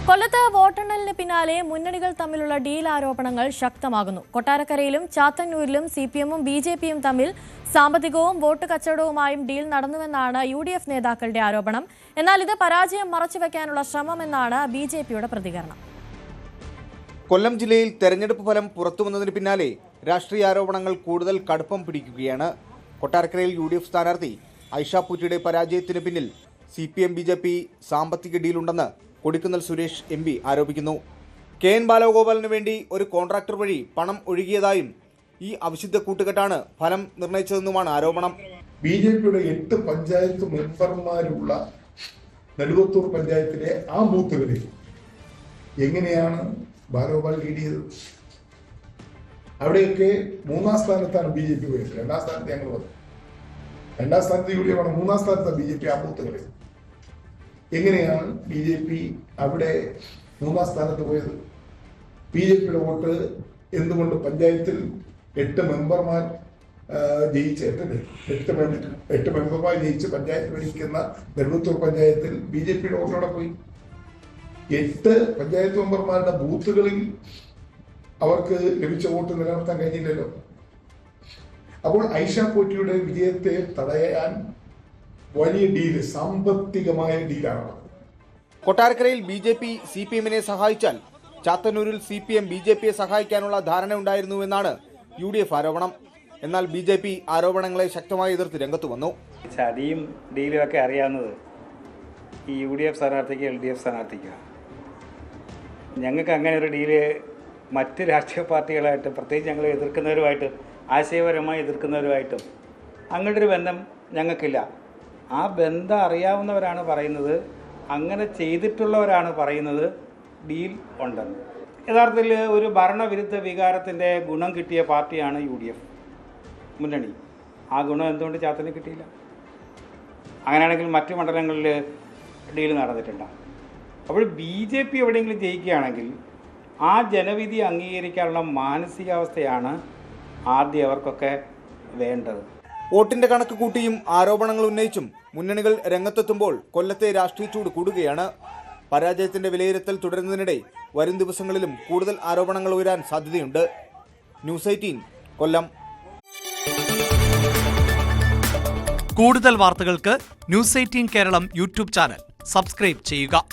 കൊല്ലത്ത് വോട്ടെണ്ണലിന് പിന്നാലെ മുന്നണികൾ തമ്മിലുള്ള ഡീൽ ആരോപണങ്ങൾ ശക്തമാകുന്നു. കൊട്ടാരക്കരയിലും ചാത്തന്നൂരിലും സിപിഎമ്മും ബിജെപിയും തമ്മിൽ സാമ്പത്തികവും വോട്ട് കച്ചവടവുമായും ഡീൽ നടന്നുവെന്നാണ് UDF നേതാക്കളുടെ ആരോപണം. എന്നാൽ ഇത് പരാജയം മറച്ചുവെക്കാനുള്ള ശ്രമമെന്നാണ് ബിജെപിയുടെ പ്രതികരണം. കൊല്ലം ജില്ലയിൽ തെരഞ്ഞെടുപ്പ് ഫലം പുറത്തുവന്നതിന് പിന്നാലെ രാഷ്ട്രീയ ആരോപണങ്ങൾ കൂടുതൽ കടുപ്പം പിടിക്കുകയാണ്. കൊട്ടാരക്കരയിൽ UDF സ്ഥാനാർത്ഥി ഐഷ പൂറ്റിയുടെ പരാജയത്തിന് പിന്നിൽ CPM BJP സാമ്പത്തിക ഡീലുണ്ടെന്ന് കൊടിക്കുന്നിൽ സുരേഷ് MP ആരോപിക്കുന്നു. KN ബാലഗോപാലിന് വേണ്ടി ഒരു കോൺട്രാക്ടർ വഴി പണം ഒഴുകിയതായും ഈ അവിശുദ്ധ കൂട്ടുകെട്ടാണ് ഫലം നിർണയിച്ചതെന്നുമാണ് ആരോപണം. BJPയുടെ 8 പഞ്ചായത്ത് മെമ്പർമാരുള്ള നെടുവത്തൂർ പഞ്ചായത്തിലെ ആ ബൂത്തുകളിൽ എങ്ങനെയാണ് ബാലഗോപാൽ ലീഡ് ചെയ്തത്? അവിടെയൊക്കെ 3ാം സ്ഥാനത്താണ് BJP പോയത്. 2ാം സ്ഥാനത്ത് ഞങ്ങൾ വന്നു. 2ാം സ്ഥാനത്ത് UDF ആണ്, 3ാം സ്ഥാനത്താണ് BJP ആ ബൂത്തുകളിൽ. എങ്ങനെയാണ് BJP അവിടെ 3ാം സ്ഥാനത്ത് പോയത്? BJPയുടെ വോട്ട് എന്തുകൊണ്ട് പഞ്ചായത്തിൽ 8 മെമ്പർമാർ ജയിച്ച് 8 മെമ്പർമാർ ജയിച്ച് പഞ്ചായത്ത് ഭരിക്കുന്ന നെടുവത്തൂർ പഞ്ചായത്തിൽ BJPയുടെ വോട്ടോടെ പോയി. 8 പഞ്ചായത്ത് മെമ്പർമാരുടെ ബൂത്തുകളിൽ അവർക്ക് ലഭിച്ച വോട്ട് നിലനിർത്താൻ കഴിഞ്ഞില്ലല്ലോ. അപ്പോൾ ഐഷ പൂറ്റിയുടെ വിജയത്തെ തടയാൻ വലിയ ഡീല്, സാമ്പത്തികമായ ഡീലാണ്. കൊട്ടാരക്കരയിൽ BJP CPMനെ സഹായിച്ചാൽ ചാത്തന്നൂരിൽ CPM BJPയെ സഹായിക്കാനുള്ള ധാരണ ഉണ്ടായിരുന്നുവെന്നാണ് UDF ആരോപണം. എന്നാൽ BJP ആരോപണങ്ങളെ ശക്തമായി എതിർത്ത് രംഗത്തു വന്നു. ചതിയും ഡീലും ഒക്കെ അറിയാവുന്നത് ഈ UDF സ്ഥാനാർത്ഥിക്ക് LDF സ്ഥാനാർത്ഥിക്കാണ്. ഞങ്ങൾക്ക് അങ്ങനെ ഒരു ഡീല് മറ്റ് രാഷ്ട്രീയ പാർട്ടികളായിട്ടും പ്രത്യേകിച്ച് ഞങ്ങൾ എതിർക്കുന്നവരുമായിട്ടും ആശയപരമായി എതിർക്കുന്നവരുമായിട്ടും അങ്ങനത്തെ ഒരു ബന്ധം ഞങ്ങൾക്കില്ല. ആ ബന്ധം അറിയാവുന്നവരാണ് പറയുന്നത്, അങ്ങനെ ചെയ്തിട്ടുള്ളവരാണ് പറയുന്നത് ഡീൽ ഉണ്ടെന്ന്. യഥാർത്ഥത്തിൽ ഒരു ഭരണവിരുദ്ധ വികാരത്തിൻ്റെ ഗുണം കിട്ടിയ പാർട്ടിയാണ് UDF മുന്നണി. ആ ഗുണം എന്തുകൊണ്ട് ചാത്തന് കിട്ടിയില്ല? അങ്ങനെയാണെങ്കിൽ മറ്റ് മണ്ഡലങ്ങളിൽ ഡീൽ നടന്നിട്ടുണ്ടാകും. അപ്പോൾ BJP എവിടെയെങ്കിലും ജയിക്കുകയാണെങ്കിൽ ആ ജനവിധി അംഗീകരിക്കാനുള്ള മാനസികാവസ്ഥയാണ് ആദ്യം അവർക്കൊക്കെ വേണ്ടത്. വോട്ടിന്റെ കണക്ക് കൂട്ടിയും ആരോപണങ്ങൾ ഉന്നയിച്ചും മുന്നണികൾ രംഗത്തെത്തുമ്പോൾ കൊല്ലത്തെ രാഷ്ട്രീയ ചൂട് കൂടുകയാണ്. പരാജയത്തിന്റെ വിലയിരുത്തൽ തുടരുന്നതിനിടെ വരും ദിവസങ്ങളിലും കൂടുതൽ ആരോപണങ്ങൾ ഉയരാൻ സാധ്യതയുണ്ട്. ന്യൂസ് 18 കൊല്ലം. കൂടുതൽ വാർത്തകൾക്ക് news 18 Keralam YouTube channel subscribe ചെയ്യുക.